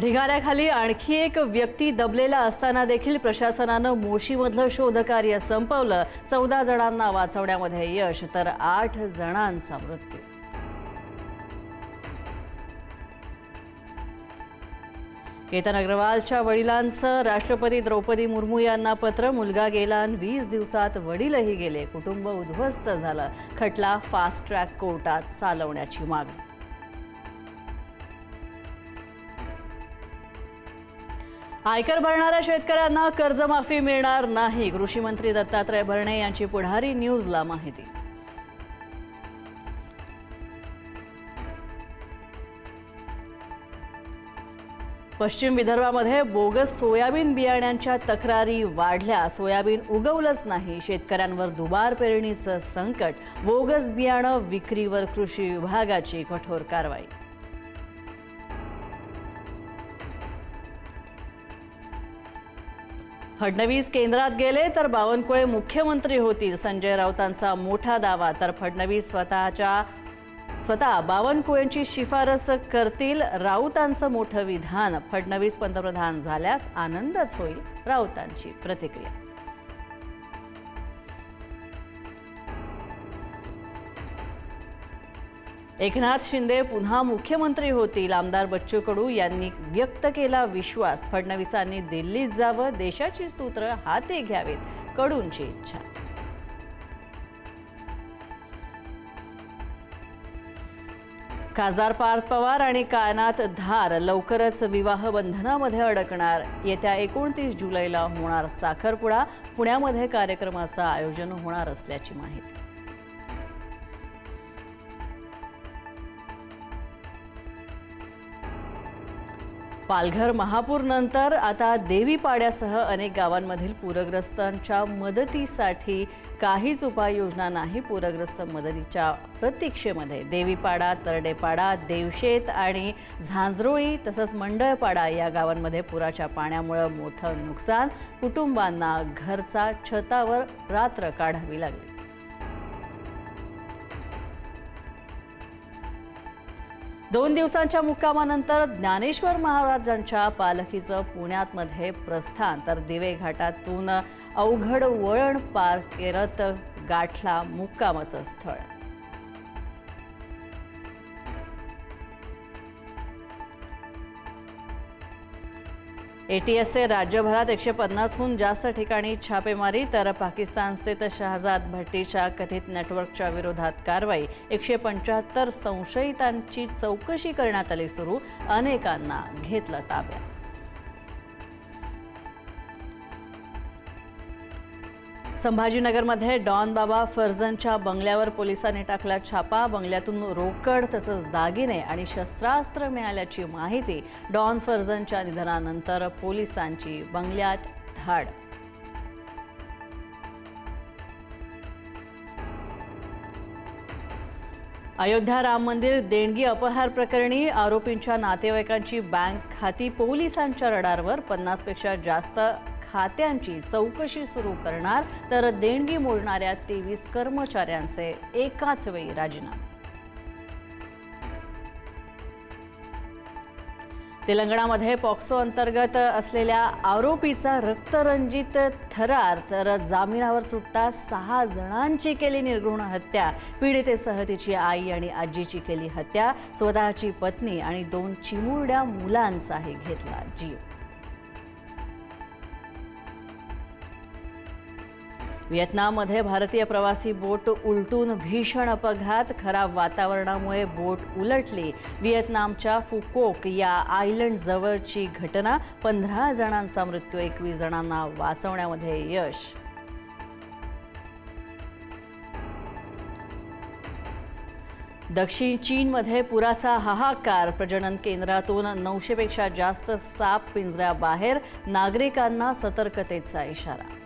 ढिगाऱ्याखाली आणखी एक व्यक्ती दबलेला असताना देखील प्रशासनानं मोशीमधलं शोधकार्य संपवलं। 14 जणांना वाचवण्यामध्ये यश तर 8 जणांचा मृत्यू। केतन अग्रवालच्या वडिलांचं राष्ट्रपती द्रौपदी मुर्मू यांना पत्र। मुलगा गेला आणि 20 दिवसात वडीलही गेले, कुटुंब उद्ध्वस्त झालं। खटला फास्ट ट्रॅक कोर्टात चालवण्याची मागणी। आयकर भरणाऱ्या शेतकऱ्यांना कर्जमाफी मिळणार नाही, कृषी मंत्री दत्तात्रय भरणे यांची पुढारी न्यूजला माहिती। पश्चिम विदर्भामध्ये बोगस सोयाबीन बियाण्यांच्या तक्रारी वाढल्या। सोयाबीन उगवलंच नाही, शेतकऱ्यांवर दुबार पेरणीचं संकट। बोगस बियाणं विक्रीवर कृषी विभागाची कठोर कारवाई। फडणवीस केंद्रात गेले तर बावनकुळे मुख्यमंत्री होतील, संजय राऊतांचा मोठा दावा। तर फडणवीस स्वतः बावनकुळेंची शिफारस करतील, राऊतांचं मोठं विधान। फडणवीस पंतप्रधान झाल्यास आनंदच होईल, राऊतांची प्रतिक्रिया। एकनाथ शिंदे पुन्हा मुख्यमंत्री होतील, आमदार बच्चू कडू यांनी व्यक्त केला विश्वास। फडणवीसांनी दिल्लीत जावं, देशाची सूत्र हाती घ्यावीत, कडूंची इच्छा। खासदार पार्थ पवार आणि कायनात धार लवकरच विवाह बंधनामध्ये अडकणार। येत्या 29 जुलैला होणार साखरपुडा, पुण्यामध्ये कार्यक्रमाचं आयोजन होणार असल्याची माहिती। पालघर महापूर नंतर आता देवीपाड्यासह अनेक गावांमधील पूरग्रस्तांच्या मदतीसाठी काहीच उपाययोजना नाही। पूरग्रस्त मदतीच्या प्रतीक्षेमध्ये देवीपाडा, तरडेपाडा, देवशेत आणि झांजरोळी तसंच मंडळपाडा या गावांमध्ये पुराच्या पाण्यामुळे मोठं नुकसान। कुटुंबांना घरचा छतावर रात्र काढावी लागली। दोन दिवसांच्या मुक्कामानंतर ज्ञानेश्वर महाराजांच्या पालखीचं पुण्यामध्ये प्रस्थान। तर दिवे घाटातून अवघड वळण पार करत गाठला मुक्कामाचं स्थळ। एटीएसचे राज्यभरात 150हून जास्त ठिकाणी छापेमारी। तर पाकिस्तान स्थित शहजाद भट्टीच्या कथित नेटवर्कच्या विरोधात कारवाई। 175 संशयितांची चौकशी करण्यात आली सुरू, अनेकांना घेतलं ताब्यात। संभाजीनगरमध्ये डॉन बाबा फर्जनच्या बंगल्यावर पोलिसांनी टाकला छापा। बंगल्यातून रोकड तसंच दागिने आणि शस्त्रास्त्र मिळाल्याची माहिती। डॉन फर्जनच्या निधनानंतर पोलिसांची बंगल्यात धाड। अयोध्या राम मंदिर देणगी अपहार प्रकरणी आरोपींच्या नातेवाईकांची बँक खाती पोलिसांच्या रडारवर। 50 पेक्षा जास्त खात्यांची चौकशी सुरू करणार। तर देणगी मोडणाऱ्या 23 कर्मचाऱ्यांचे एकाच वेळी राजीनामे। तेलंगणामध्ये पॉक्सो अंतर्गत असलेल्या आरोपीचा रक्तरंजित थरार। तर जामिनावर सुटता 6 जणांची केली निर्घृण हत्या। पीडितेसह तिची आई आणि आजीची केली हत्या। स्वतःची पत्नी आणि 2 चिमुरड्या मुलांचाही घेतला जीव। व्हिएतनाममध्ये भारतीय प्रवासी बोट उलटून भीषण अपघात। खराब वातावरणामुळे बोट उलटली। व्हिएतनामच्या फुकोक या आयलंड जवळची घटना। 15 जणांचा मृत्यू, 21 जणांना वाचवण्यामध्ये यश। दक्षिण चीनमध्ये पुराचा हाहाकार। प्रजनन केंद्रातून 900 पेक्षा जास्त साप पिंजऱ्याबाहेर, नागरिकांना सतर्कतेचा इशारा।